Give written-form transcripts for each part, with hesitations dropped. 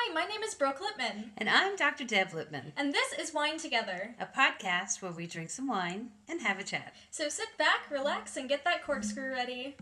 Hi, my name is Brooke Lipman. And I'm Dr. Deb Lipman. And this is Wine Together, a podcast where we drink some wine and have a chat. So sit back, relax, and get that corkscrew ready.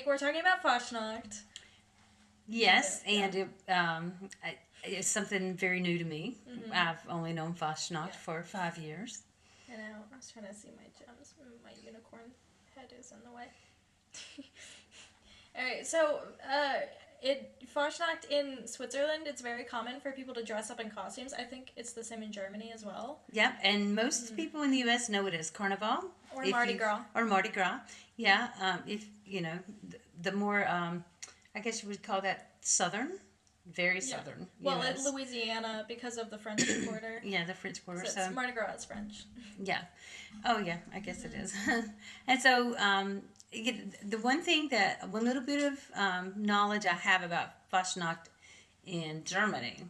We're talking about Fasnacht. Yes, and it's something very new to me. Mm-hmm. I've only known Fasnacht for 5 years. I know. I was trying to see my gems. My unicorn head is in the way. All right, so Fasnacht in Switzerland, it's very common for people to dress up in costumes. I think it's the same in Germany as well. Yep, and most people in the U.S. know it as Carnival. Or Mardi Gras. Or Mardi Gras, yeah. If, you know, the more, I guess you would call that Southern. Very Southern. Well, it's Louisiana because of the French Quarter. Yeah, the French Quarter. So Mardi Gras is French. Yeah. Oh, yeah, I guess it is. And so, the one little bit of knowledge I have about Fasnacht in Germany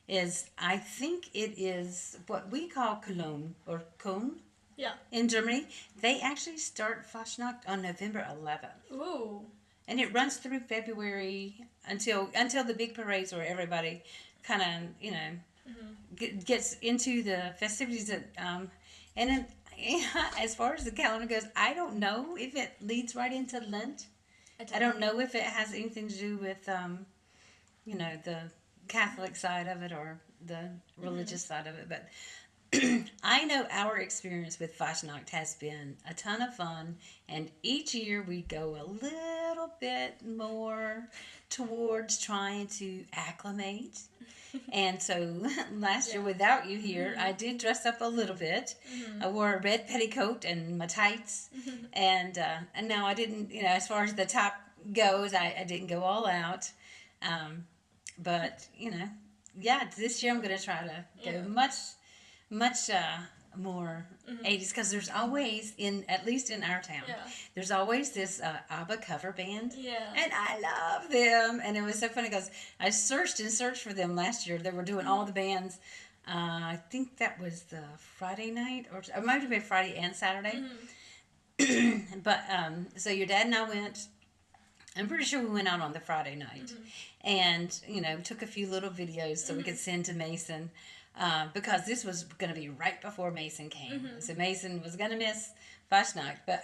is I think it is what we call Cologne or Köln. Yeah. In Germany, they actually start Fasnacht on November 11th. Ooh. And it runs through February until the big parades where everybody kind of, gets into the festivities. And then, as far as the calendar goes, I don't know if it leads right into Lent. I don't know if it has anything to do with, the Catholic side of it or the religious side of it. But I know our experience with Fasnacht has been a ton of fun, and each year we go a little bit more towards trying to acclimate. And so last year, without you here, I did dress up a little bit. I wore a red petticoat and my tights, and no, I didn't. As far as the top goes, I didn't go all out. But this year I'm going to try to go much more 80s, because there's always, at least in our town, there's always this ABBA cover band, and I love them. And it was so funny because I searched for them last year. They were doing all the bands. I think that was the Friday night, or it might have been Friday and Saturday. But so your dad and I went. I'm pretty sure we went out on the Friday night, and took a few little videos so we could send to Mason. Because this was going to be right before Mason came. So Mason was going to miss Fasnacht. But,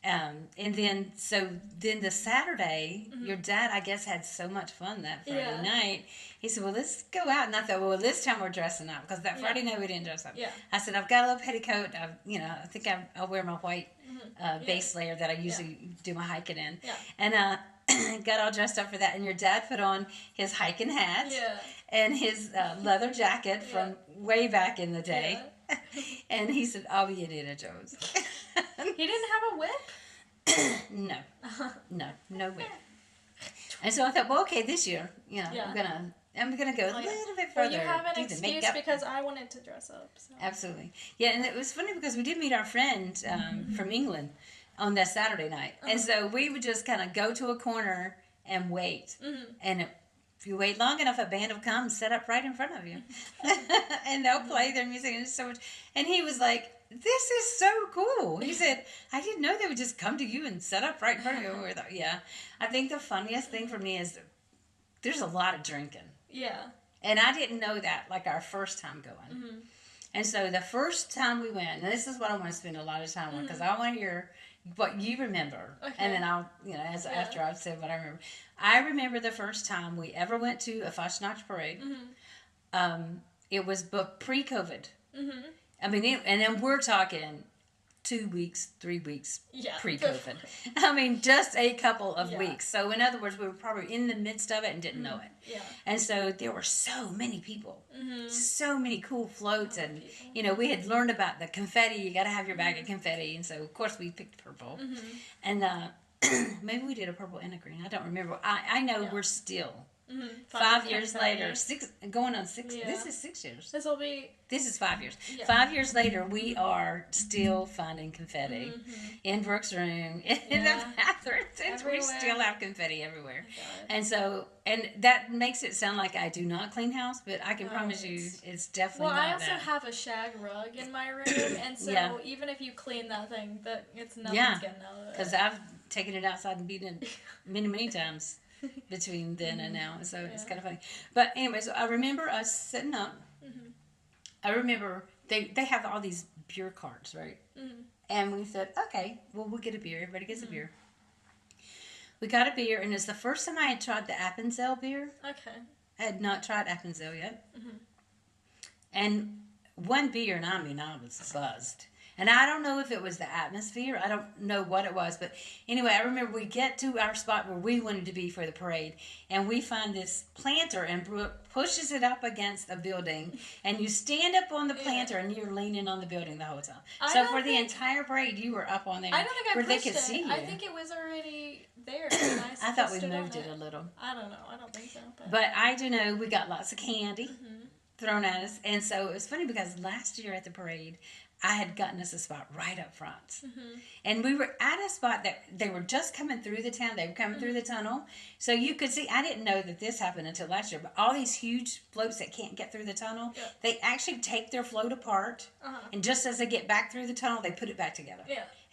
and then the Saturday, your dad, I guess, had so much fun that Friday night. He said, well, let's go out. And I thought, well, this time we're dressing up. Because that Friday night we didn't dress up. Yeah. I said, I've got a little petticoat. I think I'll wear my white base layer that I usually do my hiking in. Yeah. And, got all dressed up for that, and your dad put on his hiking hat and his leather jacket from way back in the day. And he said, I'll be Indiana Jones. He didn't have a whip? No whip. And so I thought, well, okay, this year, I'm gonna go a little bit further. Well, you have an excuse because I wanted to dress up. So. Absolutely. Yeah, and it was funny because we did meet our friend from England on that Saturday night. And so we would just kind of go to a corner and wait. And if you wait long enough, a band will come and set up right in front of you. And they'll play their music. And it's so much. And he was like, this is so cool. He said, I didn't know they would just come to you and set up right in front of you. And we thought, I think the funniest thing for me is there's a lot of drinking. Yeah. And I didn't know that, like, our first time going. And so the first time we went, and this is what I want to spend a lot of time on, because I want to hear what you remember, okay. and then I'll, after I've said what I remember. I remember the first time we ever went to a Fasnacht parade. It was pre-COVID. I mean, and then we're talking 2 weeks, 3 weeks pre-COVID. I mean, just a couple of weeks. So, in other words, we were probably in the midst of it and didn't know it. Yeah. And so there were so many people, so many cool floats, and we had learned about the confetti. You got to have your bag of confetti, and so of course we picked purple, and maybe we did a purple and a green. I don't remember. I know we're still. 5 years later, going on 6. Yeah. This is 6 years. This is 5 years. Yeah. 5 years later, we are still finding confetti in Brooke's room, in the bathroom. We still have confetti everywhere, and that makes it sound like I do not clean house, but I can promise you, it's definitely. Well, I also have a shag rug in my room, and so even if you clean that thing, nothing's getting out of it. Because I've taken it outside and beaten it many times. Between then and now, so it's kind of funny. But anyway, so I remember us sitting up. I remember they have all these beer carts, right? And we said, okay, well, we'll get a beer. Everybody gets a beer. We got a beer, and it's the first time I had tried the Appenzell beer. Okay. I had not tried Appenzell yet. And one beer, and I was buzzed. And I don't know if it was the atmosphere. I don't know what it was. But anyway, I remember we get to our spot where we wanted to be for the parade. And we find this planter, and Brooke pushes it up against a building. And you stand up on the planter, and you're leaning on the building the whole time. So for the entire parade, you were up on there. I don't think where I pushed they could see you. I think it was already there. I thought we moved it a little. I don't know. I don't think so. But I do know we got lots of candy thrown at us. And so it was funny because last year at the parade, I had gotten us a spot right up front. And we were at a spot that they were just coming through the town. They were coming through the tunnel. So you could see, I didn't know that this happened until last year, but all these huge floats that can't get through the tunnel, they actually take their float apart. And just as they get back through the tunnel, they put it back together.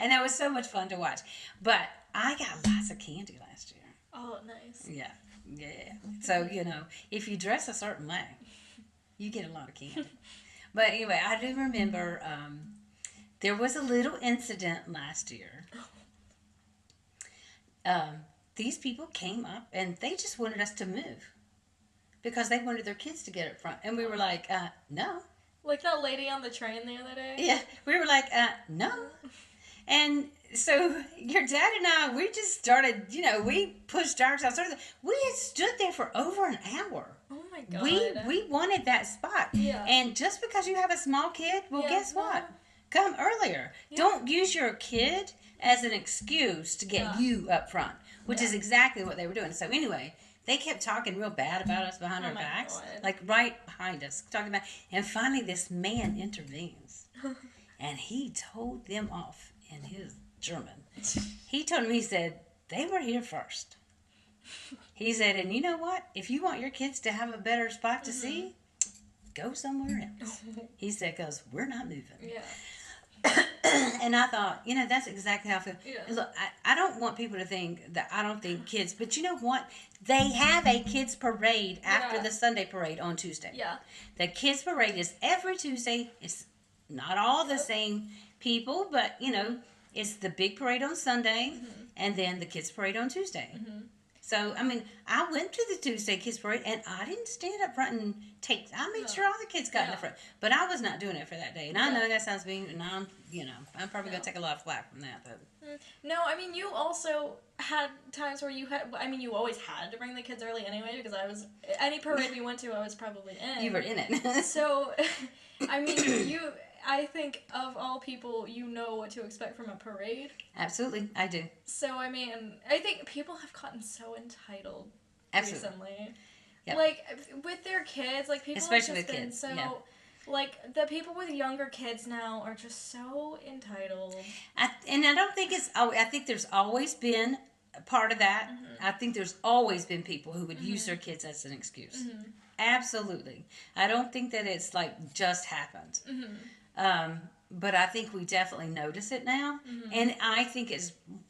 And that was so much fun to watch. But I got lots of candy last year. Oh, nice. Yeah. So, if you dress a certain way, you get a lot of candy. But anyway, I do remember there was a little incident last year. These people came up and they just wanted us to move because they wanted their kids to get up front. And we were like, no. Like that lady on the train the other day? Yeah. We were like, no. And so your dad and I, we just started, we pushed ourselves. We had stood there for over an hour. Oh my God. We wanted that spot. Yeah. And just because you have a small kid, guess what? Come earlier. Yeah. Don't use your kid as an excuse to get you up front, which is exactly what they were doing. So anyway, they kept talking real bad about us behind our backs, like right behind us, talking about. And finally, this man intervenes, and he told them off in his German. He told them, he said, they were here first. He said, and you know what? If you want your kids to have a better spot to see, go somewhere else. He said, because we're not moving. Yeah. And I thought, that's exactly how I feel. Yeah. Look, I don't want people to think that I don't think kids, but you know what? They have a kids parade after the Sunday parade on Tuesday. Yeah. The kids parade is every Tuesday. It's not all the same people, but, it's the big parade on Sunday and then the kids parade on Tuesday. So, I mean, I went to the Tuesday Kids Parade, and I didn't stand up front and I made sure all the kids got in the front. But I was not doing it for that day. And I know that sounds mean, and I'm probably going to take a lot of flack from that. But. No, I mean, you also had times where you always had to bring the kids early anyway, because any parade we went to, I was probably in. You were in it. So, I mean, I think of all people, you know what to expect from a parade. Absolutely, I do. So, I mean, I think people have gotten so entitled recently. Yep. Like, with their kids, like, people especially have just with been kids. so... Like, the people with younger kids now are just so entitled. And I don't think I think there's always been a part of that. I think there's always been people who would use their kids as an excuse. Absolutely. I don't think that it's, like, just happened. But I think we definitely notice it now. And I think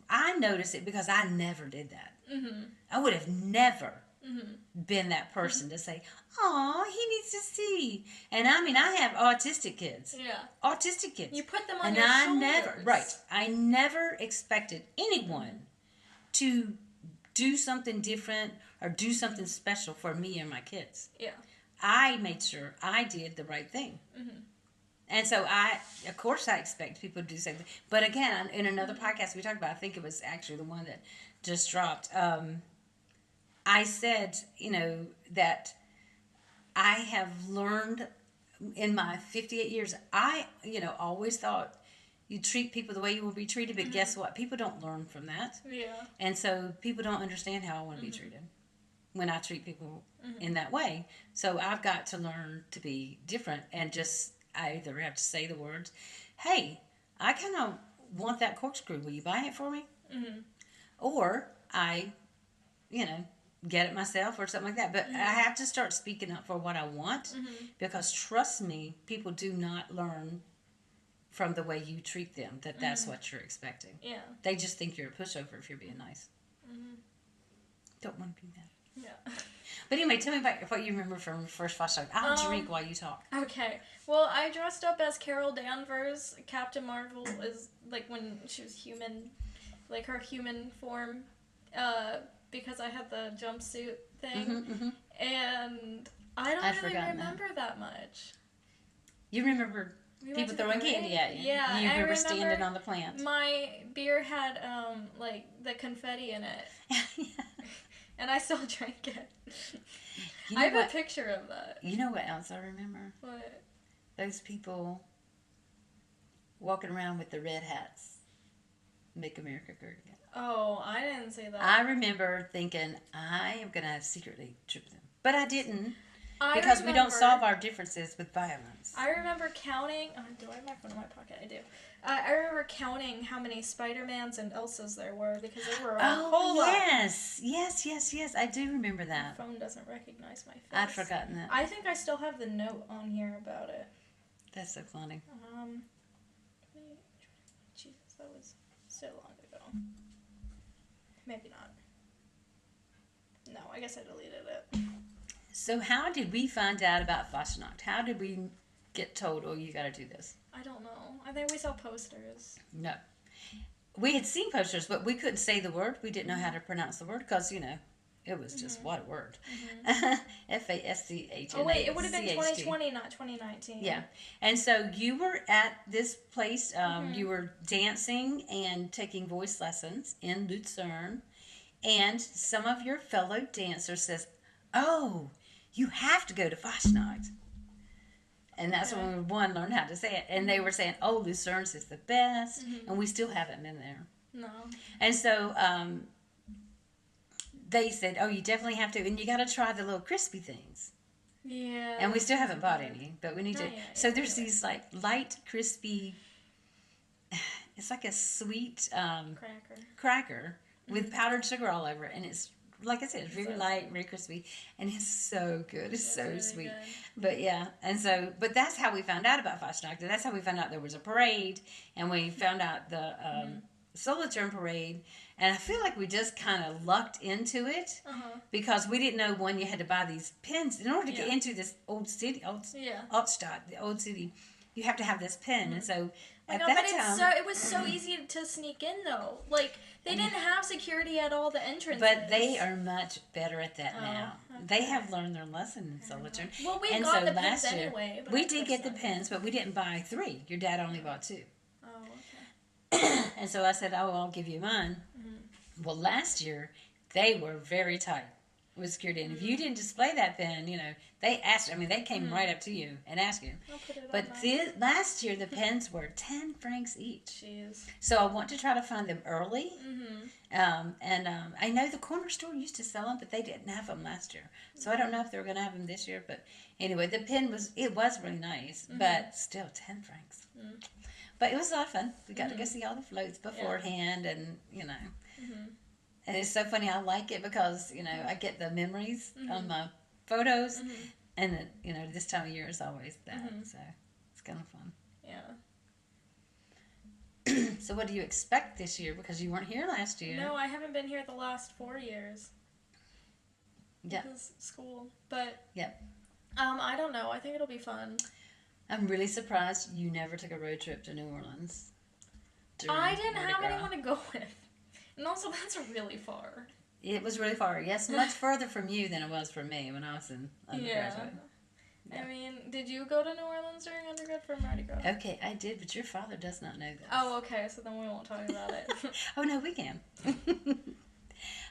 I notice it because I never did that. I would have never been that person to say, "Oh, he needs to see." And I mean, I have autistic kids. Yeah. Autistic kids. You put them on your shoulders. I never expected anyone to do something different or do something special for me and my kids. Yeah. I made sure I did the right thing. And so of course I expect people to do something. But again, in another podcast we talked about, I think it was actually the one that just dropped, I said, that I have learned in my 58 years, I, always thought you treat people the way you will be treated, but guess what? People don't learn from that. Yeah. And so people don't understand how I want to be treated when I treat people in that way. So I've got to learn to be different and I either have to say the words, "Hey, I kind of want that corkscrew. Will you buy it for me?" Or I, get it myself or something like that. But I have to start speaking up for what I want because trust me, people do not learn from the way you treat them that's what you're expecting. Yeah. They just think you're a pushover if you're being nice. Don't want to be that. Yeah. But anyway, tell me about what you remember from your first Fasnacht. I'll drink while you talk. Okay. Well, I dressed up as Carol Danvers. Captain Marvel is like when she was human, like her human form, because I had the jumpsuit thing, and I don't really remember that much. You remember people throwing candy at you. Yeah, you remember standing on the plant. My beer had like the confetti in it. And I still drank it. I have a picture of that. You know what else I remember? What? Those people walking around with the red hats. Make America Great Again. Oh, I didn't say that. I remember thinking, I am going to secretly trip them. But I didn't. Because we don't solve our differences with violence. I remember counting. Oh, do I have my phone in my pocket? I do. I remember counting how many Spider-Mans and Elsas there were because there were a whole lot. Yes. I do remember that. My phone doesn't recognize my face. I'd forgotten that. I think I still have the note on here about it. That's so funny. Jesus, that was so long ago. Maybe not. No, I guess I deleted it. So how did we find out about Fasnacht? How did we get told, "Oh, you got to do this"? I don't know. I think we saw posters. No. We had seen posters, but we couldn't say the word. We didn't know how to pronounce the word because, it was just what a word. Fasnacht. Oh, wait, it would have been 2020, not 2019. Yeah. And so you were at this place. You were dancing and taking voice lessons in Lucerne. And some of your fellow dancers says, "Oh, you have to go to Fasnacht." And that's when we learned how to say it. And they were saying, "Oh, Lucerne's is the best." And we still haven't been there. No. And so they said, "Oh, you definitely have to. And you got to try the little crispy things." Yeah. And we still haven't bought any, but we need to. So there's these like light, crispy, it's like a sweet cracker with powdered sugar all over it. And it's, like I said, it's very light, very crispy, and it's so good. It's so really sweet. Good. But yeah, and so, but that's how we found out about Fasnacht. That's how we found out there was a parade, and we found out the Solothurn parade. And I feel like we just kind of lucked into it because we didn't know you had to buy these pins in order to get into this old city, Altstadt, the old city. You have to have this pin, and so. At that time, it was so easy to sneak in though. Like they didn't have security at all the entrances. But they are much better at that now. Okay. They have learned their lesson in Solothurn. Well, we got the pins anyway. We did get the pins, but we didn't buy 3. Your dad only bought 2. Oh, okay. And so I said, "Oh, I'll give you mine." Well, last year they were very tight with security, and if you didn't display that pin, they asked. I mean, they came right up to you and asked you. But last year the pins were 10 francs each. Jeez. So I want to try to find them early. And I know the corner store used to sell them, but they didn't have them last year. So I don't know if they're going to have them this year. But anyway, the pin was really nice, but still 10 francs. But it was a lot of fun. We got to go see all the floats beforehand, and And it's so funny. I like it because I get the memories on my photos, and this time of year is always that. So it's kind of fun. Yeah. So what do you expect this year? Because you weren't here last year. No, I haven't been here the last 4 years. with his school. But yep. I don't know. I think it'll be fun. I'm really surprised you never took a road trip to New Orleans. I didn't have anyone to go with. And also, that's really far. It was really far. Yes, much further from you than it was from me when I was in undergraduate. Yeah. I mean, did you go to New Orleans during undergrad for Mardi Gras? Okay, I did, but your father does not know this. Oh, okay, so then we won't talk about it. Oh, no, we can.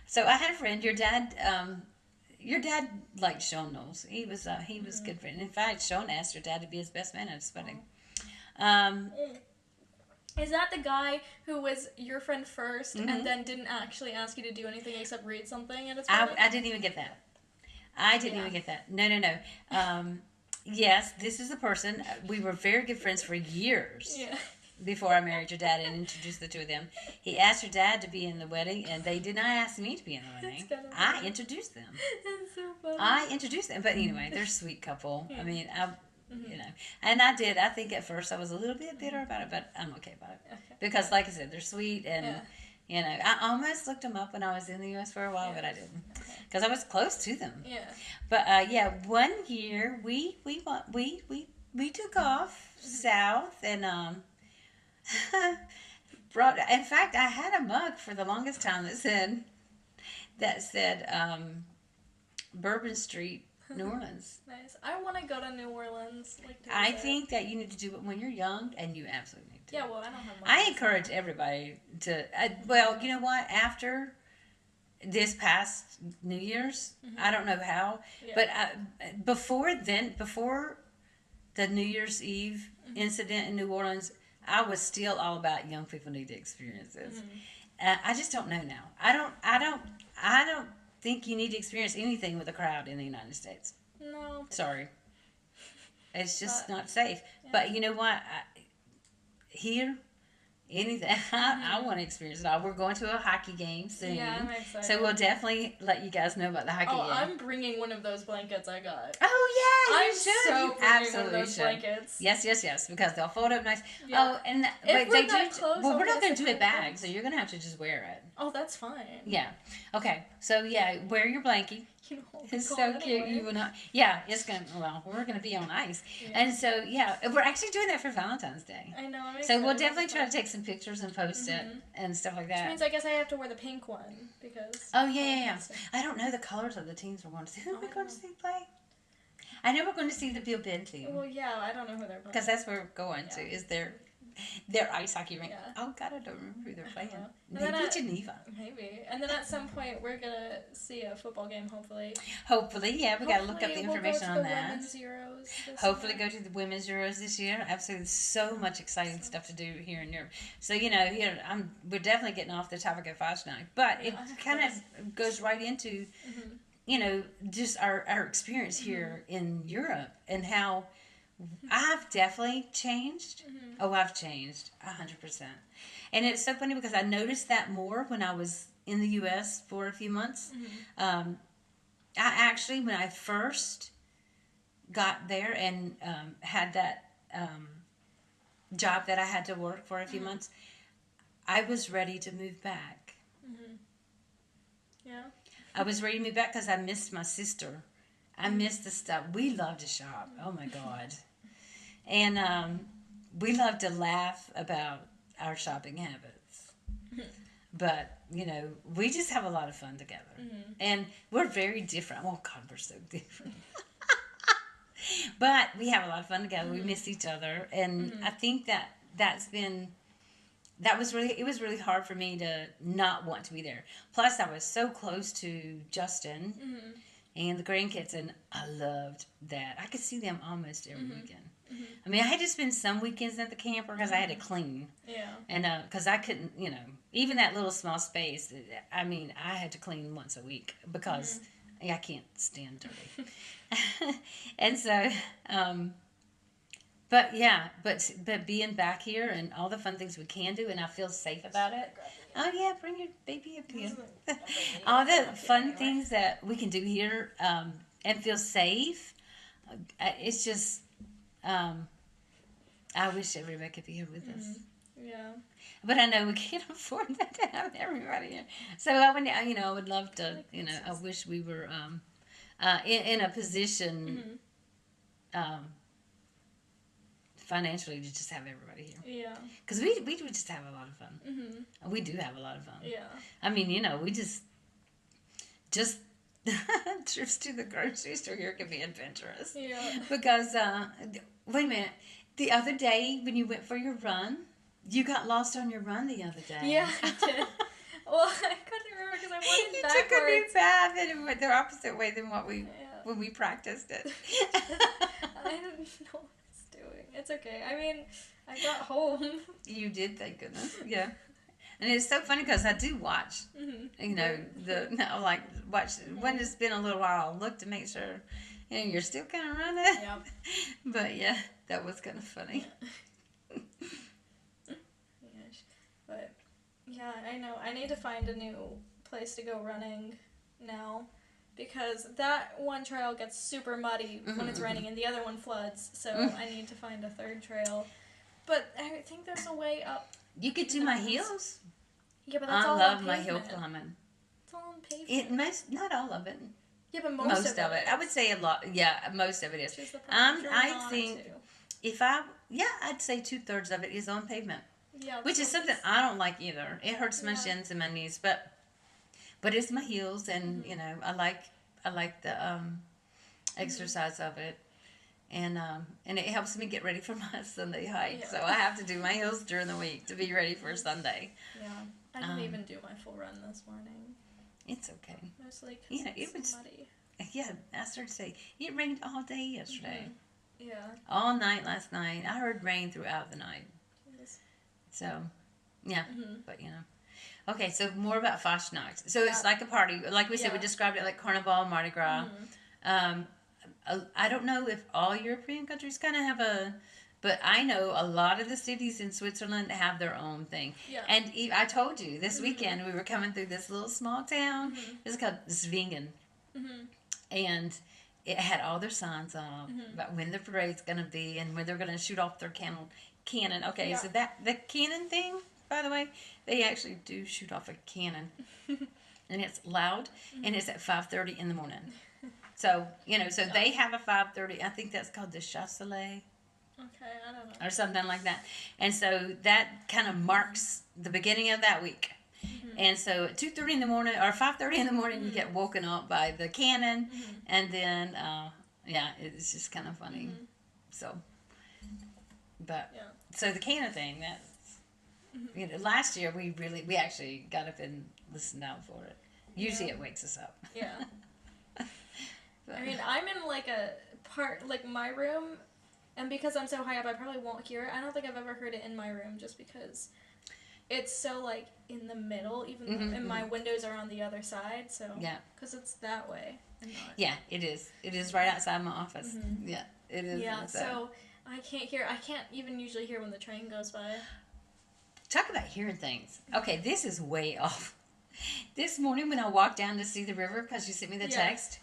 So I had a friend, your dad liked Sean Knowles. He was a good friend. In fact, Sean asked your dad to be his best man at his wedding. Is that the guy who was your friend first and then didn't actually ask you to do anything except read something at his wedding? I didn't even get that. I didn't even get that. No. Yes, this is the person. We were very good friends for years before I married your dad and introduced the two of them. He asked your dad to be in the wedding, and they did not ask me to be in the wedding. I introduced them. That's so funny. I introduced them. But anyway, they're a sweet couple. I mean, you know. And I did. I think at first I was a little bit bitter about it, but I'm okay about it. Okay. Because, like I said, they're sweet and... You know, I almost looked them up when I was in the U.S. for a while, but I didn't, because I was close to them. Yeah. But one year we took off south and brought. In fact, I had a mug for the longest time that said Bourbon Street, New Orleans. Nice. I want to go to New Orleans. I think that you need to do it when you're young, and you absolutely need to. Yeah, well, I don't have money. I encourage everybody to. Well, you know what? After this past New Year's, I don't know how, but before the New Year's Eve incident in New Orleans, I was still all about young people need to experience this. I just don't know now. I don't think you need to experience anything with a crowd in the United States. No. Sorry. It's just not safe. Yeah. But you know what? Here, anything. I want to experience it all. We're going to a hockey game soon. Yeah, I'm excited. So we'll definitely let you guys know about the hockey game. I'm bringing one of those blankets I got. Oh, yeah, you should. I'm so bringing one of those blankets. Yes, because they'll fold up nice. Yeah. Oh, and if we're not close, well, we're not going to do it back, so you're going to have to just wear it. Oh, that's fine. Yeah. Okay. So, yeah, wear your blankie. You know, it's so cute. Anyway. You will not. Yeah, it's gonna. Well, we're gonna be on ice, and so we're actually doing that for Valentine's Day. I know. I'm so we'll definitely try to take some pictures and post it and stuff like that. Which means I guess I have to wear the pink one because. Oh yeah. I don't know the colors of the teams we're going to see. Who are we going to see play? I know we're going to see the Bill Ben team. Well, yeah, I don't know who they're playing. Because that's where we're going to. Is their ice hockey rink. Yeah. Oh, God, I don't remember who they're playing. Maybe Geneva. Maybe. And then at some point, we're going to see a football game, hopefully. Hopefully, yeah. We got to look up the information on that. Women's Euros hopefully go to the Women's Euros this year. Absolutely. So much exciting stuff to do here in Europe. So, here, we're definitely getting off the topic of Fasnacht. But it kind of goes right into, just our experience here in Europe and how I've definitely changed. Oh, I've changed 100%. And it's so funny because I noticed that more when I was in the U.S. for a few months. I actually, when I first got there and had that job that I had to work for a few months, I was ready to move back. Yeah. I was ready to move back because I missed my sister. I missed the stuff. We love to shop. Oh, my God. And we love to laugh about our shopping habits. But, we just have a lot of fun together. And we're very different. Oh, God, we're so different. But we have a lot of fun together. We miss each other. And I think it was really hard for me to not want to be there. Plus, I was so close to Justin and the grandkids, and I loved that. I could see them almost every weekend. I mean, I had to spend some weekends at the camper because I had to clean. Yeah. And because I couldn't, even that little small space, I mean, I had to clean once a week because I can't stand dirty. And so, but being back here and all the fun things we can do, and I feel safe about it. Oh, yeah, bring your baby up here. All the fun things that we can do here and feel safe. It's just, I wish everybody could be here with us. Yeah. But I know we can't afford that to have everybody here. So I would love to, I wish we were in a position financially to just have everybody here. Yeah. Because we just have a lot of fun. Mm-hmm. We do have a lot of fun. Yeah. I mean, we just trips to the grocery store here can be adventurous. Yeah. Because, wait a minute, the other day when you went for your run, you got lost on your run the other day. Yeah, I did. Well, I couldn't remember because I wanted backwards. You took a new path and it went the opposite way than when we practiced it. I didn't know what I was doing. It's okay. I mean, I got home. You did, thank goodness. Yeah. And it's so funny because I do watch, watch when it's been a little while, I'll look to make sure, you're still kind of running. Yeah. But yeah, that was kind of funny. But yeah, I know. I need to find a new place to go running now because that one trail gets super muddy when it's raining and the other one floods. So I need to find a third trail. But I think there's a way up. You could do my heels. Yeah, but that's all on I love pavement. my hill climbing. It's all on pavement. Not all of it. Yeah, but most of it. I would say a lot. Yeah, most of it is. I think I'd say 2/3 of it is on pavement. Yeah, which is something I don't like either. It hurts my shins and my knees, but it's my heels, and I like the exercise of it. And it helps me get ready for my Sunday hike. Yeah. So I have to do my heels during the week to be ready for Sunday. Yeah. I didn't even do my full run this morning. It's okay. Mostly it was muddy. Yeah, I started to say, it rained all day yesterday. Mm-hmm. Yeah. All night last night. I heard rain throughout the night. Yes. So, yeah. But, Okay, so more about Fasnacht. So it's like a party. Like we said, we described it like Carnival, Mardi Gras. I don't know if all European countries kind of have but I know a lot of the cities in Switzerland have their own thing. Yeah. And I told you, this weekend we were coming through this little small town. It's called Zwingen. And it had all their signs up about when the parade's going to be and when they're going to shoot off their cannon. Okay, so the cannon thing, by the way, they actually do shoot off a cannon. And it's loud, and it's at 5:30 in the morning. So, they have a 5:30. I think that's called the Chasselet. Okay, I don't know. Or something like that. And so that kind of marks the beginning of that week. And so at 2:30 in the morning, or 5:30 in the morning, you get woken up by the cannon. And then, it's just kind of funny. So, so the cannon thing, that's, last year we actually got up and listened out for it. Usually it wakes us up. Yeah. I mean, I'm in my room, and because I'm so high up, I probably won't hear it. I don't think I've ever heard it in my room just because it's so, in the middle, even and my windows are on the other side, so. Yeah. Because it's that way. Yeah, it is. It is right outside my office. Yeah, it is. Yeah, so I can't even usually hear when the train goes by. Talk about hearing things. Okay, this is way off. This morning when I walked down to see the river, because you sent me the text,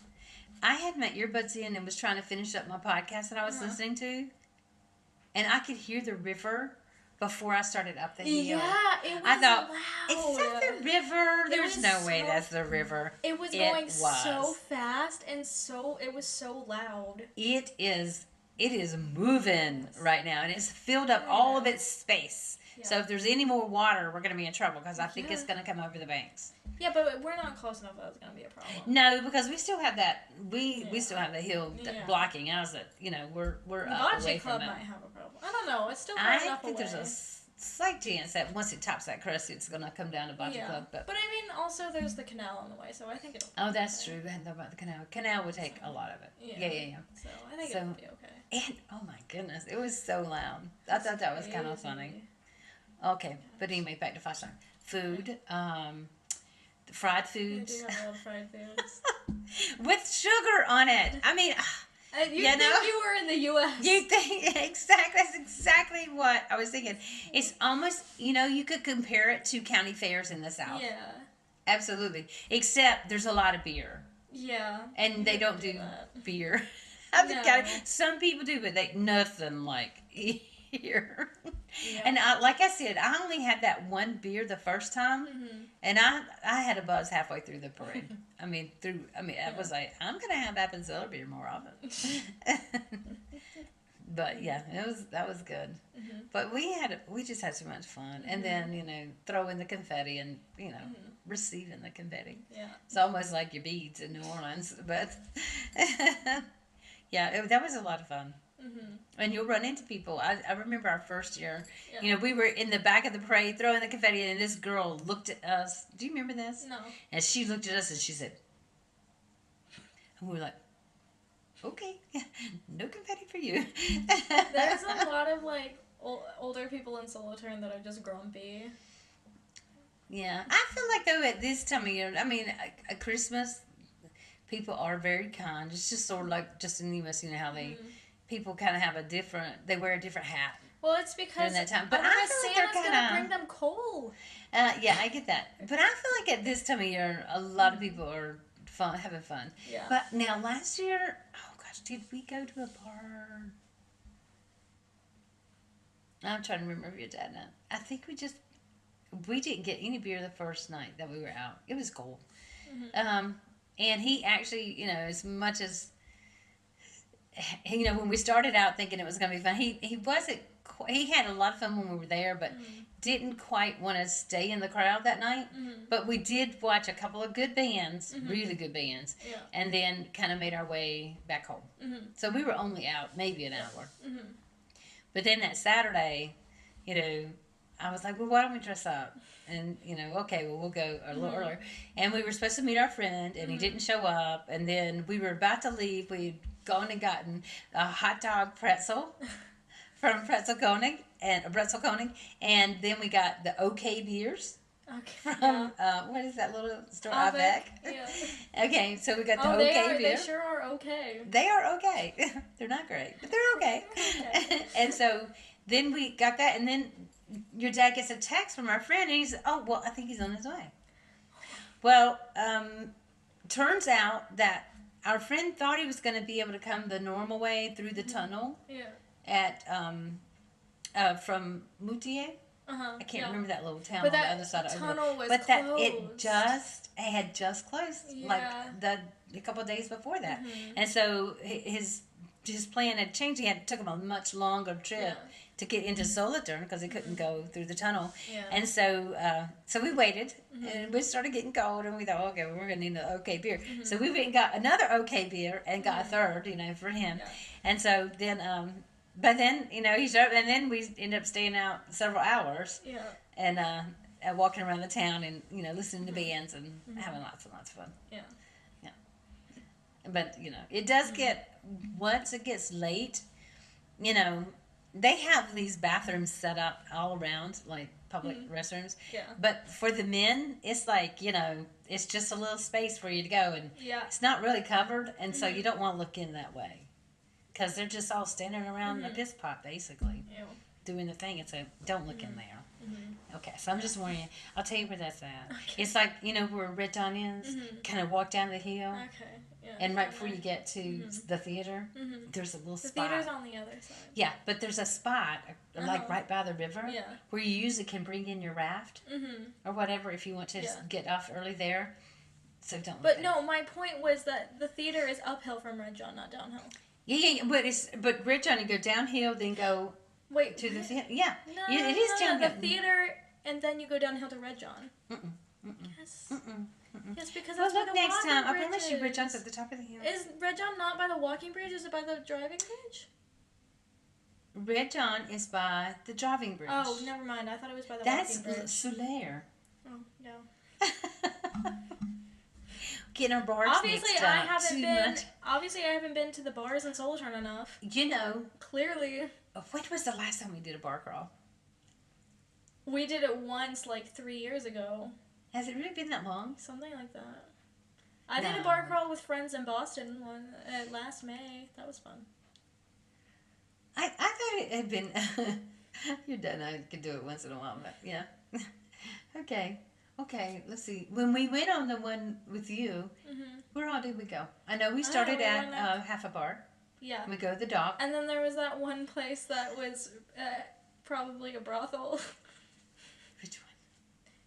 I had my earbuds in and was trying to finish up my podcast that I was listening to, and I could hear the river before I started up the hill. Yeah, it was I thought, loud. Is that the river? There's no way that's the river. It was going so fast, and it was so loud. It is moving right now, and it's filled up all of its space. Yeah. So if there's any more water, we're going to be in trouble because I think it's going to come over the banks. Yeah, but we're not close enough that it's going to be a problem. No, because we still have that. We still have the hill blocking us. That we're up away from it. Might have a problem. I don't know. It's still far enough away. I think there's a slight chance that once it tops that crest, it's going to come down to Bocce Club. But I mean, also there's the canal on the way, so I think it'll. Oh, that's true. We hadn't thought about the canal. Canal would take a lot of it. Yeah. So I think it'll be okay. And oh my goodness, it was so loud. I thought that was kind of funny. Okay, but anyway, back to Fasnacht. Food, fried foods. We do have a lot of fried foods. With sugar on it. I mean, you think you were in the U.S. You think, exactly, that's exactly what I was thinking. It's almost, you could compare it to county fairs in the South. Yeah. Absolutely. Except there's a lot of beer. Yeah. And they don't do beer. Some people do, but nothing like here. Yeah. And like I said, I only had that one beer the first time, and I had a buzz halfway through the parade. I was like, I'm gonna have Appenzeller beer more often. But yeah, that was good. But we just had so much fun, and then throwing the confetti and receiving the confetti. Yeah, it's almost like your beads in New Orleans, but yeah, that was a lot of fun. And you'll run into people. I remember our first year. Yeah. We were in the back of the parade throwing the confetti, and this girl looked at us. Do you remember this? No. And she looked at us and she said, and we were like, okay, no confetti for you. There's a lot of older people in Solitaire that are just grumpy. Yeah, I feel like though at this time of year, at Christmas, people are very kind. It's just sort of like just in the U.S., how they people kind of have they wear a different hat. Well, it's because during that time, but I feel like Santa's gonna bring them coal. Yeah, I get that, but I feel like at this time of year, a lot of people are having fun. Yeah. But now last year, oh gosh, did we go to a bar? I'm trying to remember your dad now. I think we didn't get any beer the first night that we were out. It was cold. And he actually, as much as, when we started out thinking it was going to be fun, he had a lot of fun when we were there, but didn't quite want to stay in the crowd that night. But we did watch a couple of good bands, really good bands, and then kind of made our way back home. So we were only out maybe an hour. But then that Saturday, I was like, well, why don't we dress up? And, okay, well, we'll go a little earlier. And we were supposed to meet our friend, and he didn't show up. And then we were about to leave. We'd gone and gotten a hot dog pretzel from Pretzel Koenig. And then we got the OK beers. Okay. From, what is that little store? Avec. Yeah. Okay, so we got the OK beer. They sure are okay. They are okay. They're not great, but they're okay. And so then we got that, and then your dad gets a text from our friend, and he says, oh, well, I think he's on his way. Well, turns out that our friend thought he was going to be able to come the normal way through the tunnel at from Moutier. I can't remember that little town on the other side of the tunnel was but closed. It had just closed a couple of days before that. And so his plan had changed. It took him a much longer trip to get into Solothurn because he couldn't go through the tunnel. And so we waited, and we started getting cold, and we thought, okay, well, we're going to need an OK beer. So we went and got another OK beer and got a third, for him. And so then, but then, he showed up, and then we ended up staying out several hours. And walking around the town and, listening to bands and having lots and lots of fun. Yeah. But, it does get, once it gets late, they have these bathrooms set up all around, like public restrooms. Yeah. But for the men, it's like, it's just a little space for you to go. And it's not really covered. And so you don't want to look in that way. Because they're just all standing around a piss pot, basically, doing the thing. And so don't look in there. Okay, so I'm just warning you. I'll tell you where that's at. Okay. It's like, where Red John is. Kind of walk down the hill. Okay. Yeah, and right before you get to the theater, there's a little spot. The theater's on the other side. Yeah, but there's a spot, like right by the river, where you usually can bring in your raft or whatever if you want to get off early there. So don't. But no, my point was that the theater is uphill from Red John, not downhill. Yeah, but Red John, you go downhill, then go to the theater. Yeah, it is downhill. The theater, and then you go downhill to Red John. Yes. Yes, because that's look where the next walking time. bridge I promise you, Red John's at the top of the hill. Is Red John not by the walking bridge? Is it by the driving bridge? Red John is by the driving bridge. Oh, never mind. I thought it was by the walking bridge. That's Soulaire. Oh, no. Getting our bars mixed up Obviously, I haven't been to the bars in Solothurn enough. Clearly. When was the last time we did a bar crawl? We did it once, 3 years ago. Has it really been that long? Something like that. I did a bar crawl with friends in Boston last May. That was fun. I thought it had been... You're done. I could do it once in a while, but yeah. Okay, let's see. When we went on the one with you, where all did we go? I know we started at Half a Bar. Yeah. We go to the dock. And then there was that one place that was probably a brothel. Which one?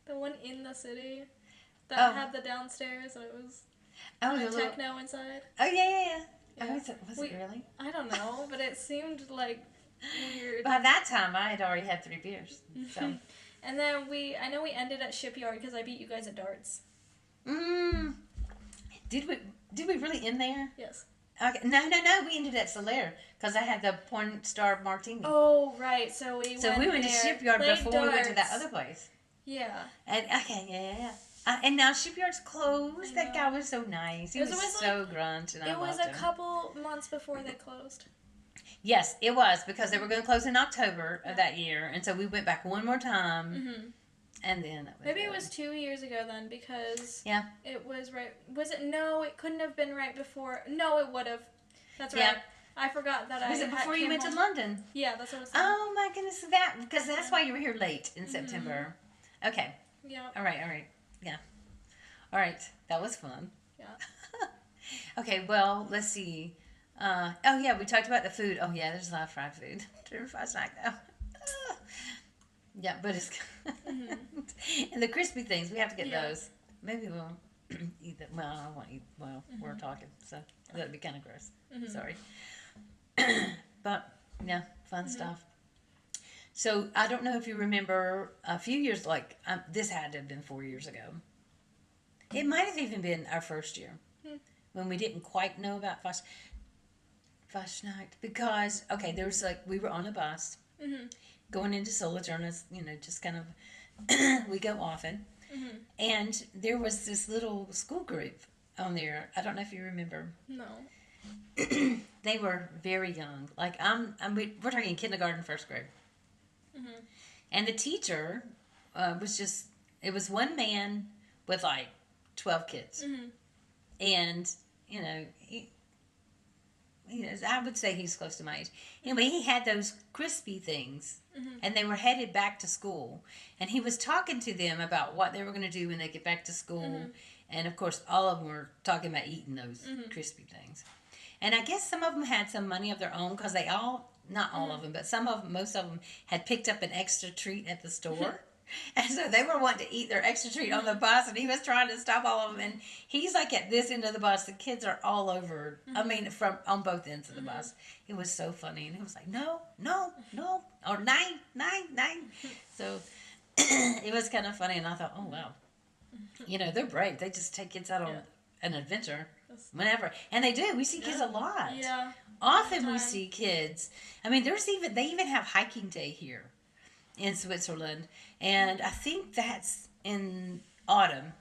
The one in the city that had the downstairs and it was techno inside. Oh, yeah. Oh, was it really? I don't know, but it seemed like weird. By that time, I had already had 3 beers. So. And then I know we ended at Shipyard because I beat you guys at darts. Did we really end there? Yes. Okay. No. We ended at Solaire because I had the porn star martini. Oh, right. So we went to Shipyard before darts. We went to that other place. Yeah. And yeah. And now Shipyard's closed. That guy was so nice. He was so grunge, and I loved him. It was a couple months before they closed. Yes, it was because they were going to close in October of that year, and so we went back one more time, and then maybe it was 2 years ago then because it was right. Was it? No, it couldn't have been right before. No, it would have. That's right. Yeah. I forgot that was it before you went to London? Yeah, that's what I was saying. Oh my goodness, because that's why you were here late in September. Okay. Yeah. All right. Yeah. All right. That was fun. Yeah. Okay. Well, let's see. We talked about the food. Oh yeah, there's a lot of fried food during Fasnacht though. Yeah, but it's and the crispy things. We have to get those. Maybe we'll eat them. Well, I won't eat. Well, we're talking, so that'd be kind of gross. Sorry. But yeah, fun stuff. So I don't know if you remember a few years, this had to have been 4 years ago. It might have even been our first year when we didn't quite know about Fasnacht because there was we were on a bus going into Sojourner, just kind of we go often, and there was this little school group on there. I don't know if you remember. No. They were very young. We're talking kindergarten, first grade. And the teacher it was one man with 12 kids. And, I would say he's close to my age. Anyway, he had those crispy things, and they were headed back to school. And he was talking to them about what they were going to do when they get back to school. And, of course, all of them were talking about eating those crispy things. And I guess some of them had some money of their own because they all, not all of them, but most of them had picked up an extra treat at the store. And so they were wanting to eat their extra treat on the bus, and he was trying to stop all of them. And he's at this end of the bus. The kids are all over. I mean, on both ends of the bus. It was so funny. And he was like, no, or nine. So it was kind of funny. And I thought, oh, wow. They're brave. They just take kids out on an adventure whenever. And they do. We see kids a lot. Yeah. Often we see kids. I mean, they even have hiking day here in Switzerland, and I think that's in autumn.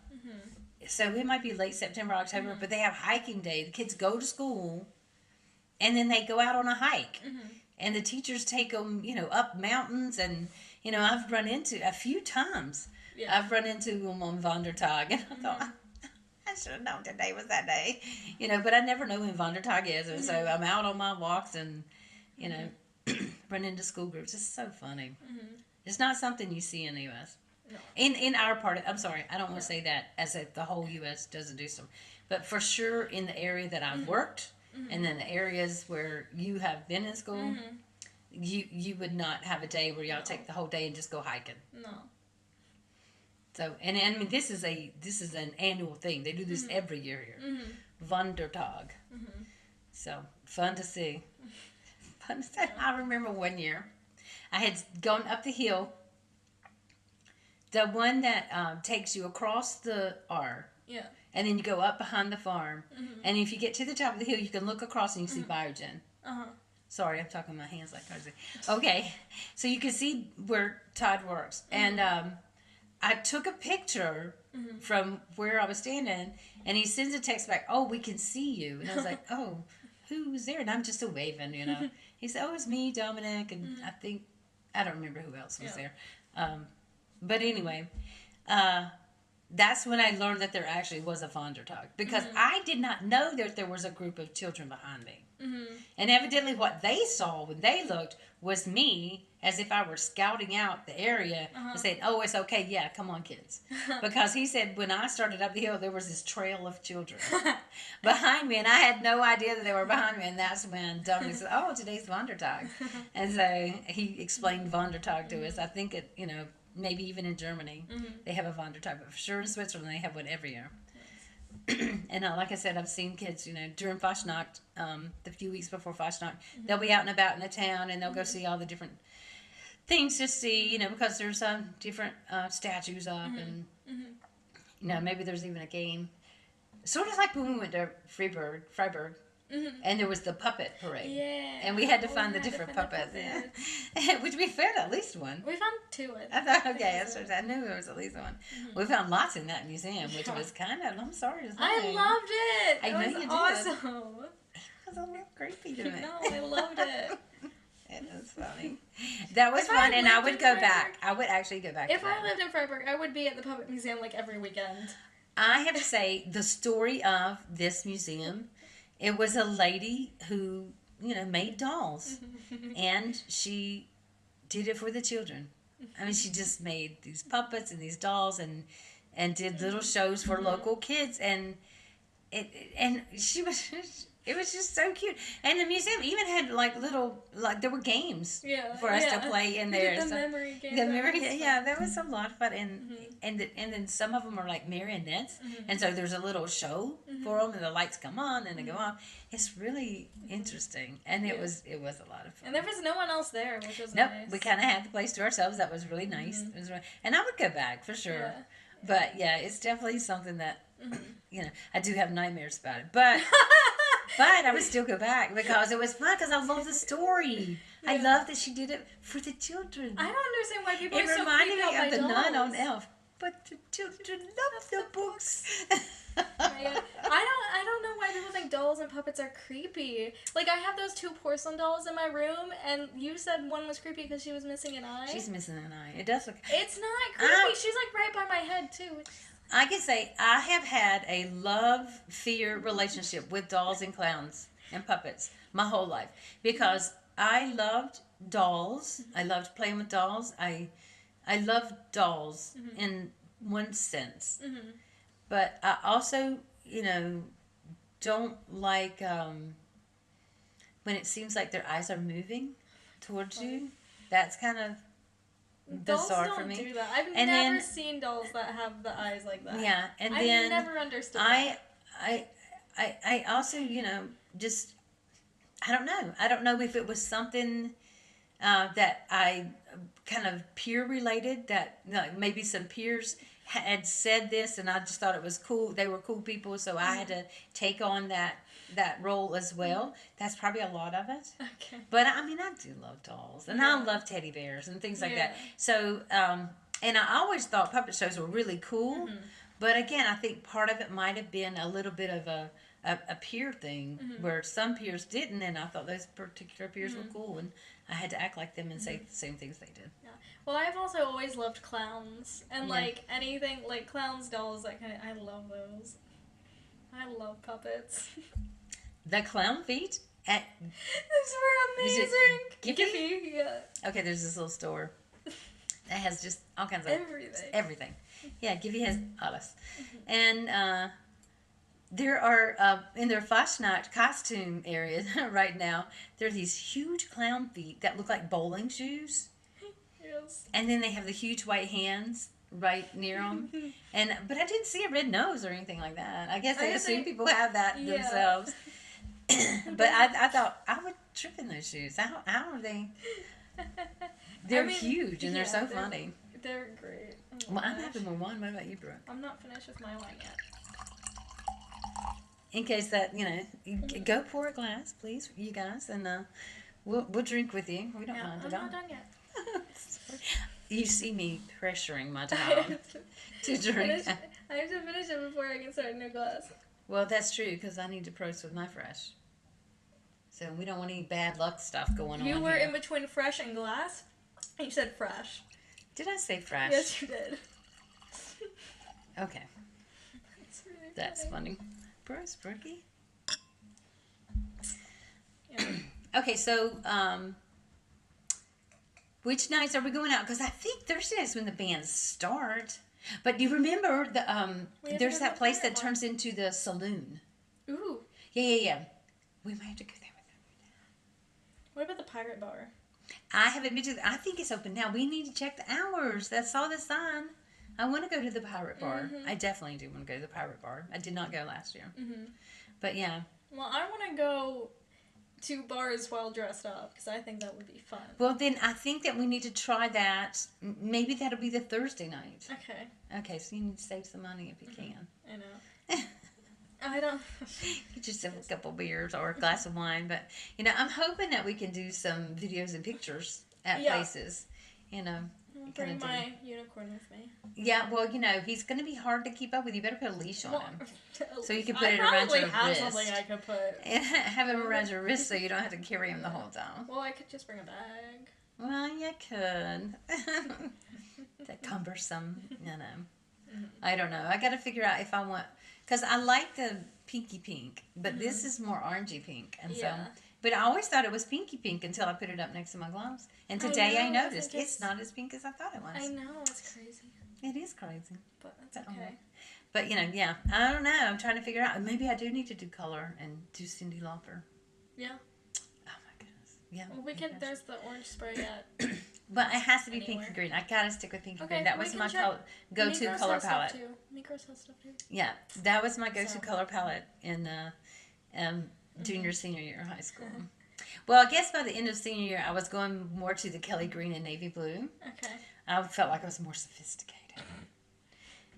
So it might be late September, October, but they have hiking day. The kids go to school, and then they go out on a hike, and the teachers take them, up mountains, and I've run into a few times. Yeah. I've run into them on Wandertag, and I thought I should have known today was that day, but I never know when Wandertag is, and so I'm out on my walks and run into school groups. It's so funny. It's not something you see in the U.S. No. In our part, I'm sorry, I don't want to say that as if the whole U.S. doesn't do so. But for sure in the area that I've worked and in the areas where you have been in school, you would not have a day where y'all take the whole day and just go hiking. No. So, and I mean, this is an annual thing. They do this every year here. Wandertag. So, fun to see. I remember one year, I had gone up the hill, the one that takes you across the R. Yeah. And then you go up behind the farm. And if you get to the top of the hill, you can look across and you see Biogen. Sorry, I'm talking with my hands like crazy. Okay. So you can see where Todd works. And I took a picture from where I was standing, and he sends a text back, oh, we can see you. And I was like, oh, who's there? And I'm just waving, He said, oh, it's me, Dominic, and I don't remember who else was there. But anyway, that's when I learned that there actually was a Wandertag, because I did not know that there was a group of children behind me. And evidently what they saw when they looked was me, as if I were scouting out the area and saying, oh, it's okay, yeah, come on, kids. Because he said when I started up the hill, there was this trail of children behind me, and I had no idea that they were behind me, and that's when Dominic said, oh, today's Wandertag. And so he explained Wandertag to us. I think it, maybe even in Germany, they have a Wandertag, but for sure in Switzerland, they have one every year. And like I said, I've seen kids, during Fasnacht, the few weeks before Fasnacht, they'll be out and about in the town, and they'll go see all the different things to see, because there's different statues up, and, maybe there's even a game. Sort of like when we went to Freiburg, and there was the puppet parade. Yeah. And we had to find the different puppets. Yeah. Which we found at least one. We found two. I thought, okay, I knew there was at least one. We found lots in that museum, which was kind of, I'm sorry to say. I loved it. I know you did. Awesome. It was a little creepy to me. No, I loved it. It was funny. That was fun, and I would go back. I would actually go back. If I lived in Freiburg, I would be at the Puppet Museum like every weekend. I have to say, the story of this museum, it was a lady who, made dolls, and she did it for the children. I mean, she just made these puppets and these dolls, and did little shows for local kids, and she was. It was just so cute. And the museum even had there were games for us to play in there. The memory games. That was a lot of fun. And then some of them are like marionettes. And so there's a little show for them, and the lights come on and they go off. It's really interesting. And it was a lot of fun. And there was no one else there, which was nice. We kind of had the place to ourselves. That was really nice. It was and I would go back for sure. Yeah. But it's definitely something that, I do have nightmares about it. But... But I would still go back because it was fun, because I love the story. Yeah. I love that she did it for the children. I don't understand why people are so It reminded me of the dolls. nun on Elf. But the children love the books. I don't know why people think dolls and puppets are creepy. Like, I have those two porcelain dolls in my room, and you said one was creepy because she was missing an eye. She's missing an eye. It does look... It's not creepy. She's, like, right by my head, too. I can say I have had a love-fear relationship with dolls and clowns and puppets my whole life, because I loved dolls. I loved playing with dolls. I loved dolls in one sense. But I also, don't like when it seems like their eyes are moving towards you. That's kind of bizarre for me. Dolls don't do that. I've never seen dolls that have the eyes like that. Yeah, and I've then never understood that. I also, just, I don't know. I don't know if it was something that I kind of peer related, that maybe some peers had said this, and I just thought it was cool. They were cool people, so I had to take on that role as well. That's probably a lot of it. Okay. But I mean, I do love dolls, and I love teddy bears and things like that. So, and I always thought puppet shows were really cool. But again, I think part of it might have been a little bit of a peer thing, where some peers didn't, and I thought those particular peers were cool, and I had to act like them and say the same things they did. Yeah. Well, I've also always loved clowns, and like anything like clowns, dolls, that kind of. I love those. I love puppets. The clown feet at. Those were amazing. Giffy? Yeah. Okay, there's this little store that has just all kinds of everything. Yeah, Giffy has alles, and there are in their Fasnacht costume area right now. There are these huge clown feet that look like bowling shoes. Yes. And then they have the huge white hands right near them. But I didn't see a red nose or anything like that. I guess they assume people have that themselves. But I thought, I would trip in those shoes. How are they? They're huge, and they're so funny. They're great. Oh, well, I'm having more wine. What about you, Brooke? I'm not finished with my wine yet. In case that, go pour a glass, please, you guys, and we'll drink with you. We don't mind at all. I'm not done yet. You see me pressuring my dog to drink. I have to finish it before I can start a new glass. Well, that's true, because I need to proceed with my fresh. So we don't want any bad luck stuff going on. You were in between fresh and glass? You said fresh. Did I say fresh? Yes, you did. Okay. That's funny. Bruce, Brookie. Yeah. Okay, so which nights are we going out? Because I think Thursday is when the bands start. But do you remember there's that place that turns into the saloon? Ooh. Yeah. We might have to go there with them. What about the pirate bar? I haven't been to. I think it's open now. We need to check the hours. I saw the sign. I want to go to the pirate bar. Mm-hmm. I definitely do want to go to the pirate bar. I did not go last year. Mm-hmm. But yeah. Well, I want to go to bars while dressed up because I think that would be fun. Well, then I think that we need to try that. Maybe that'll be the Thursday night. Okay. Okay, so you need to save some money if you can. I know. I don't. You just have a couple beers or a glass of wine, but I'm hoping that we can do some videos and pictures at places. I'll bring my unicorn with me. Yeah, well, he's going to be hard to keep up with. You better put a leash on him. So you can put it around your wrist. I have something I could put. And have him around your wrist so you don't have to carry him the whole time. Well, I could just bring a bag. Well, you could. That cumbersome, Mm-hmm. I don't know. I got to figure out if I want... Because I like the pinky pink, but this is more orangey pink. And so... But I always thought it was pinky pink until I put it up next to my gloves. And today I noticed it's not as pink as I thought it was. I know, it's crazy. It is crazy. But that's okay. But, yeah, I don't know. I'm trying to figure out. Maybe I do need to do color and do Cyndi Lauper. Yeah. Oh, my goodness. Yeah. Well, there's the orange spray at... But it has to be pinky green. I got to stick with pinky green. That was my go-to color palette. Migros has stuff too. Yeah, that was my go-to color palette in junior, senior year of high school. Well, I guess by the end of senior year, I was going more to the Kelly green and navy blue. Okay. I felt like I was more sophisticated.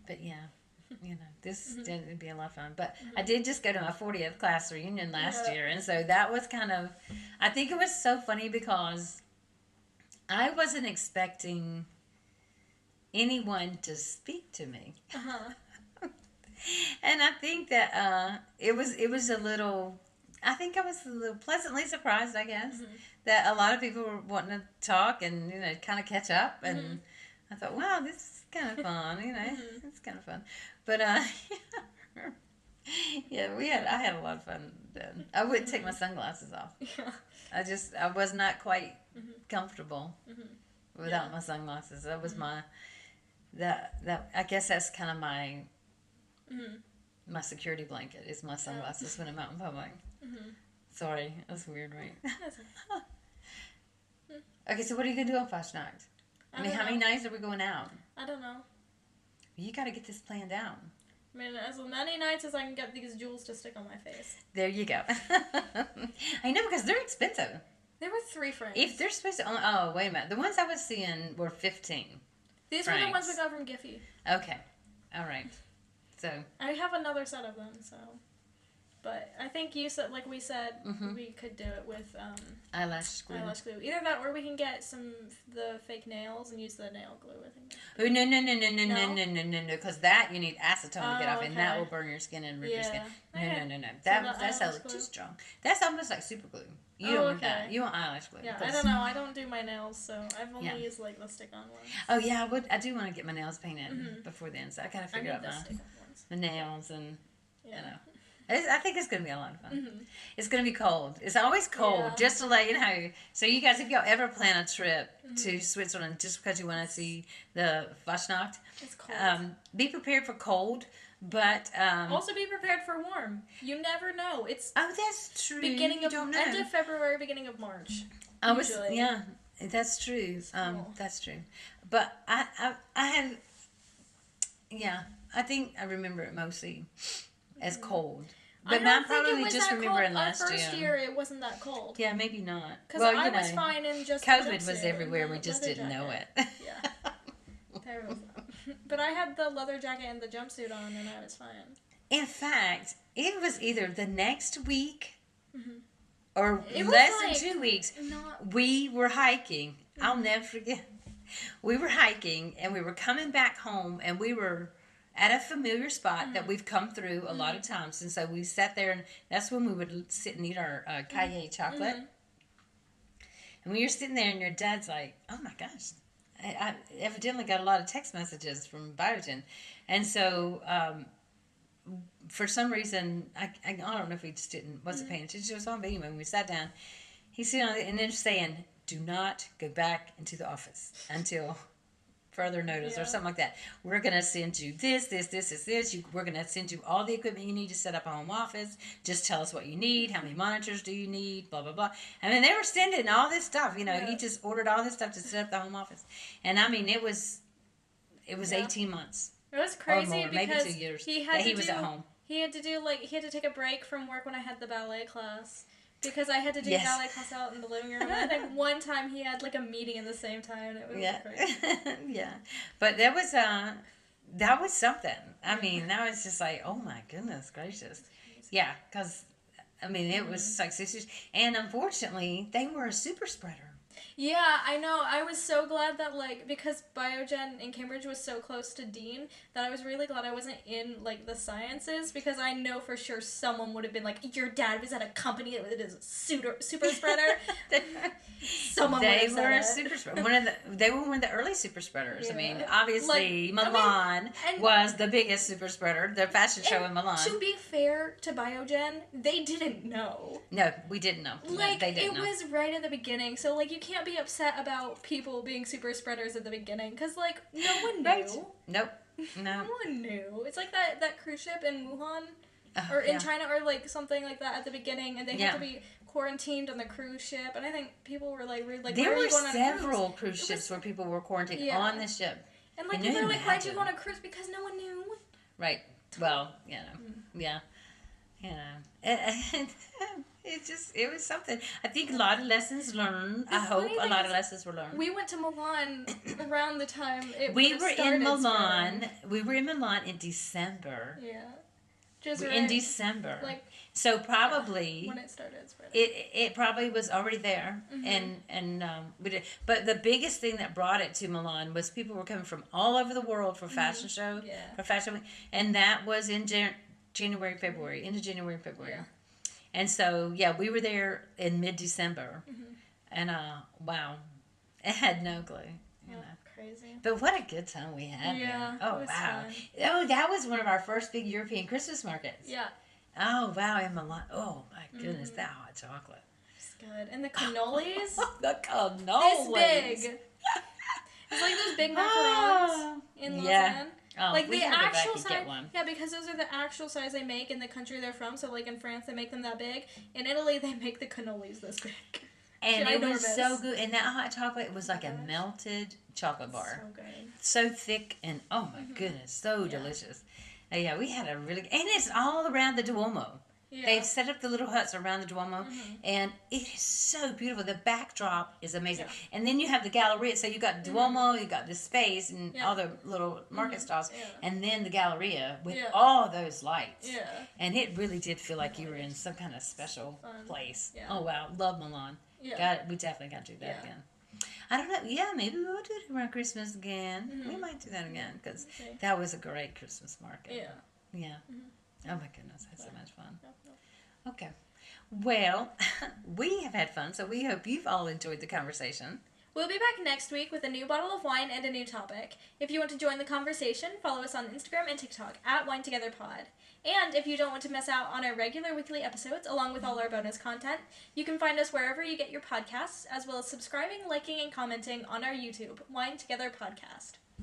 But yeah, this didn't be a lot of fun. But I did just go to my 40th class reunion last year, and so that was kind of, I think it was so funny because I wasn't expecting anyone to speak to me. And I think that it was a little... I think I was a little pleasantly surprised, I guess, that a lot of people were wanting to talk and, kind of catch up. And I thought, wow, this is kind of fun, it's kind of fun. But, yeah, I had a lot of fun then. I wouldn't take my sunglasses off. Yeah. I was not quite comfortable without my sunglasses. That was my, I guess that's kind of my, my security blanket is my sunglasses when I'm out in public. Sorry, that's weird, right? Okay, so what are you going to do on Fasnacht? I mean, how many nights are we going out? I don't know. You got to get this planned out. I mean, as many nights as I can get these jewels to stick on my face. There you go. I know, because they're expensive. There were 3 frames. If they're supposed to... Oh, wait a minute. The ones I was seeing were 15. These were the ones we got from Giphy. Okay. All right. So... I have another set of them, so... But I think you said, like we said, we could do it with eyelash glue. Either that, or we can get the fake nails and use the nail glue. I think. Oh no! Because that you need acetone to get off, and that will burn your skin and rip your skin. No. That's a little too strong. That's almost like super glue. You don't want that. You want eyelash glue. Yeah, I don't know. I don't do my nails, so I've only used like the stick-on ones. Oh yeah, I do want to get my nails painted before then, so I gotta figure out the nails and I think it's going to be a lot of fun. It's going to be cold. It's always cold, just to let you know. So you guys, if y'all ever plan a trip to Switzerland just because you want to see the Fasnacht, it's cold. Be prepared for cold, but... also be prepared for warm. You never know. It's that's true. End of February, beginning of March. Yeah, that's true. That's true. But I had... Yeah, I think I remember it mostly as cold. But I'm probably just remembering last year. First year it wasn't that cold. Yeah, maybe not. Because I was fine in just COVID was everywhere. We just didn't know it. Yeah. Terrible. But I had the leather jacket and the jumpsuit on, and I was fine. In fact, it was either the next week or less than 2 weeks. We were hiking. I'll never forget. We were hiking, and we were coming back home, and we were at a familiar spot that we've come through a lot of times. And so we sat there, and that's when we would sit and eat our Cahiers chocolate. And we were sitting there, and your dad's like, oh my gosh, I evidently got a lot of text messages from Biogen. And so, for some reason, I don't know if he just wasn't paying attention to us on, but anyway, when we sat down, he's sitting on it and then saying, do not go back into the office until further notice or something like that. We're going to send you this. We're going to send you all the equipment you need to set up a home office. Just tell us what you need. How many monitors do you need? Blah, blah, blah. I mean, they were sending all this stuff. He just ordered all this stuff to set up the home office. And I mean, it was 18 months. It was crazy or more, because maybe 2 years he was at home. He had to take a break from work when I had the ballet class. Because I had to do ballet class out in the living room. And then one time he had like a meeting at the same time. And it was crazy. Yeah. But that was something. I mean, that was just like, oh my goodness gracious. Yeah, because, I mean, it was like 6 years. And unfortunately, they were a super spreader. Yeah, I know. I was so glad that, like, because Biogen in Cambridge was so close to Dean, that I was really glad I wasn't in, like, the sciences, because I know for sure someone would have been like, your dad was at a company that is a super spreader. Someone would have said They were a super spreader. They were one of the early super spreaders. Yeah. I mean, obviously, Milan was the biggest super spreader, the fashion show in Milan. To be fair to Biogen, they didn't know. No, we didn't know. Like, they didn't know. It was right at the beginning, so, like, you can't be upset about people being super spreaders at the beginning, because, like, no one knew. Right. Nope. No. No one knew. It's like that cruise ship in Wuhan, or in China, or, like, something like that at the beginning, and they had to be quarantined on the cruise ship, and I think people were, like, really, like, there why are were you going on a several cruise ships where people were quarantined on the ship. And, like, people were like, why'd you go on a cruise? Because no one knew. Right. Well, yeah. It was something. I think a lot of lessons learned. I hope a lot of lessons were learned. We went to Milan around the time we were in Milan. We were in Milan in December. Yeah. Just in December. Like, so probably when it started spreading. It probably was already there, and we did. But the biggest thing that brought it to Milan was people were coming from all over the world for fashion show, for fashion week, and that was in January, February, into January, February. Yeah. And so, we were there in mid-December. And, wow. I had no clue. Crazy. But what a good time we had there. Oh, wow. Fun. Oh, that was one of our first big European Christmas markets. Yeah. Oh, wow, in Milan. Oh, my goodness, that hot chocolate. It's good. And the cannolis. The cannolis. This big. It's like those big macarons in Lausanne. Oh, like the actual size, yeah, because those are the actual size they make in the country they're from. So, like in France, they make them that big. In Italy, they make the cannolis this big. And it was so good. And that hot chocolate was like a melted chocolate bar. So good. So thick and oh my goodness, so delicious. Yeah, we had a really, and it's all around the Duomo. Yeah. They've set up the little huts around the Duomo, and it is so beautiful. The backdrop is amazing. Yeah. And then you have the Galleria. So you got Duomo, you got the space, and all the little market stalls, and then the Galleria with all those lights. Yeah. And it really did feel like you were in some kind of special place. Yeah. Oh, wow. Love Milan. Yeah. We definitely got to do that again. I don't know. Yeah, maybe we'll do it around Christmas again. We might do that again, because that was a great Christmas market. Yeah. Yeah. Oh my goodness, that's so much fun. Okay. Well, we have had fun, so we hope you've all enjoyed the conversation. We'll be back next week with a new bottle of wine and a new topic. If you want to join the conversation, follow us on Instagram and TikTok at WineTogetherPod. And if you don't want to miss out on our regular weekly episodes, along with all our bonus content, you can find us wherever you get your podcasts, as well as subscribing, liking, and commenting on our YouTube, Wine Together Podcast.